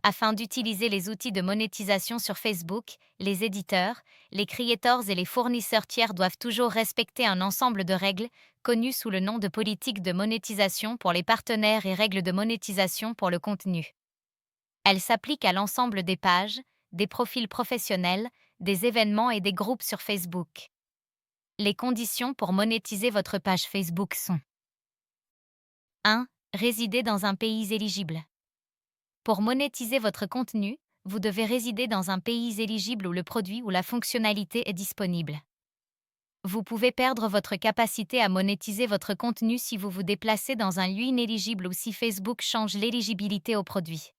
Afin d'utiliser les outils de monétisation sur Facebook, les éditeurs, les creators et les fournisseurs tiers doivent toujours respecter un ensemble de règles, connues sous le nom de politique de monétisation pour les partenaires et règles de monétisation pour le contenu. Elles s'appliquent à l'ensemble des pages, des profils professionnels, des événements et des groupes sur Facebook. Les conditions pour monétiser votre page Facebook sont 1. Résider dans un pays éligible. Pour monétiser votre contenu, vous devez résider dans un pays éligible où le produit ou la fonctionnalité est disponible. Vous pouvez perdre votre capacité à monétiser votre contenu si vous vous déplacez dans un lieu inéligible ou si Facebook change l'éligibilité au produit.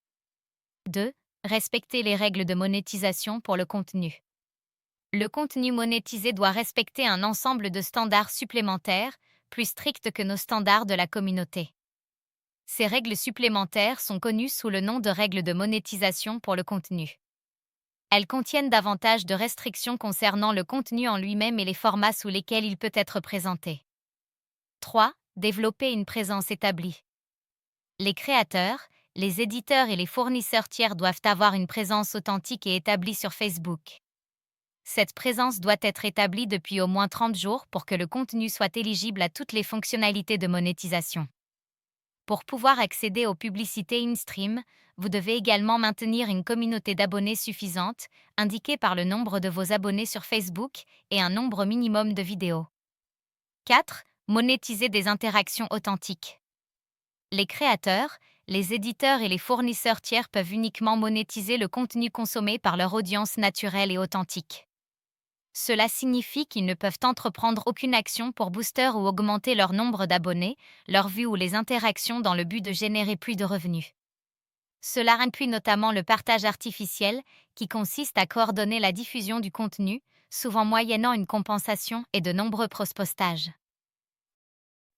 2. Respecter les règles de monétisation pour le contenu. Le contenu monétisé doit respecter un ensemble de standards supplémentaires, plus stricts que nos standards de la communauté. Ces règles supplémentaires sont connues sous le nom de règles de monétisation pour le contenu. Elles contiennent davantage de restrictions concernant le contenu en lui-même et les formats sous lesquels il peut être présenté. 3. Développer une présence établie. Les créateurs, les éditeurs et les fournisseurs tiers doivent avoir une présence authentique et établie sur Facebook. Cette présence doit être établie depuis au moins 30 jours pour que le contenu soit éligible à toutes les fonctionnalités de monétisation. Pour pouvoir accéder aux publicités in-stream, vous devez également maintenir une communauté d'abonnés suffisante, indiquée par le nombre de vos abonnés sur Facebook et un nombre minimum de vidéos. 4. Monétiser des interactions authentiques. Les créateurs, les éditeurs et les fournisseurs tiers peuvent uniquement monétiser le contenu consommé par leur audience naturelle et authentique. Cela signifie qu'ils ne peuvent entreprendre aucune action pour booster ou augmenter leur nombre d'abonnés, leurs vues ou les interactions dans le but de générer plus de revenus. Cela inclut notamment le partage artificiel, qui consiste à coordonner la diffusion du contenu, souvent moyennant une compensation et de nombreux cross-postages.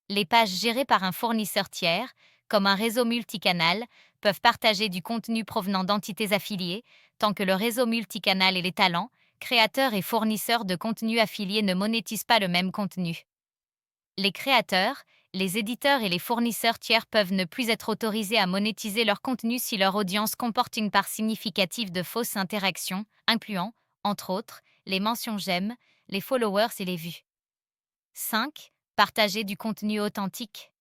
Les pages gérées par un fournisseur tiers, comme un réseau multicanal, peuvent partager du contenu provenant d'entités affiliées, tant que le réseau multicanal et les talents, créateurs et fournisseurs de contenu affiliés ne monétisent pas le même contenu. Les créateurs, les éditeurs et les fournisseurs tiers peuvent ne plus être autorisés à monétiser leur contenu si leur audience comporte une part significative de fausses interactions, incluant, entre autres, les mentions j'aime, les followers et les vues. 5. Partager du contenu authentique.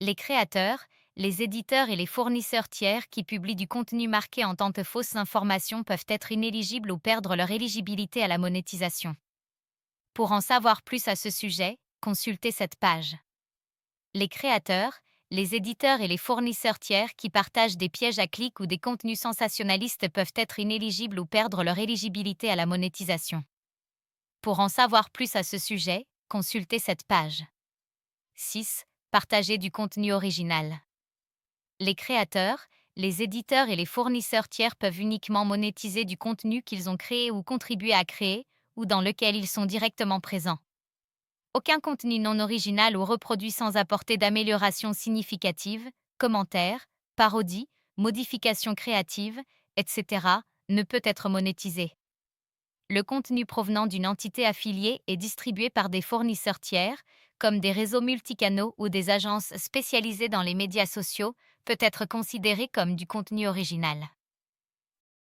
Les créateurs, les éditeurs et les fournisseurs tiers qui publient du contenu marqué en tant que fausses informations peuvent être inéligibles ou perdre leur éligibilité à la monétisation. Pour en savoir plus à ce sujet, consultez cette page. Les créateurs, les éditeurs et les fournisseurs tiers qui partagent des pièges à clics ou des contenus sensationnalistes peuvent être inéligibles ou perdre leur éligibilité à la monétisation. Pour en savoir plus à ce sujet, consultez cette page. 6. Partager du contenu original. Les créateurs, les éditeurs et les fournisseurs tiers peuvent uniquement monétiser du contenu qu'ils ont créé ou contribué à créer, ou dans lequel ils sont directement présents. Aucun contenu non original ou reproduit sans apporter d'amélioration significative, commentaires, parodies, modifications créatives, etc., ne peut être monétisé. Le contenu provenant d'une entité affiliée et distribué par des fournisseurs tiers, comme des réseaux multicanaux ou des agences spécialisées dans les médias sociaux, peut être considéré comme du contenu original.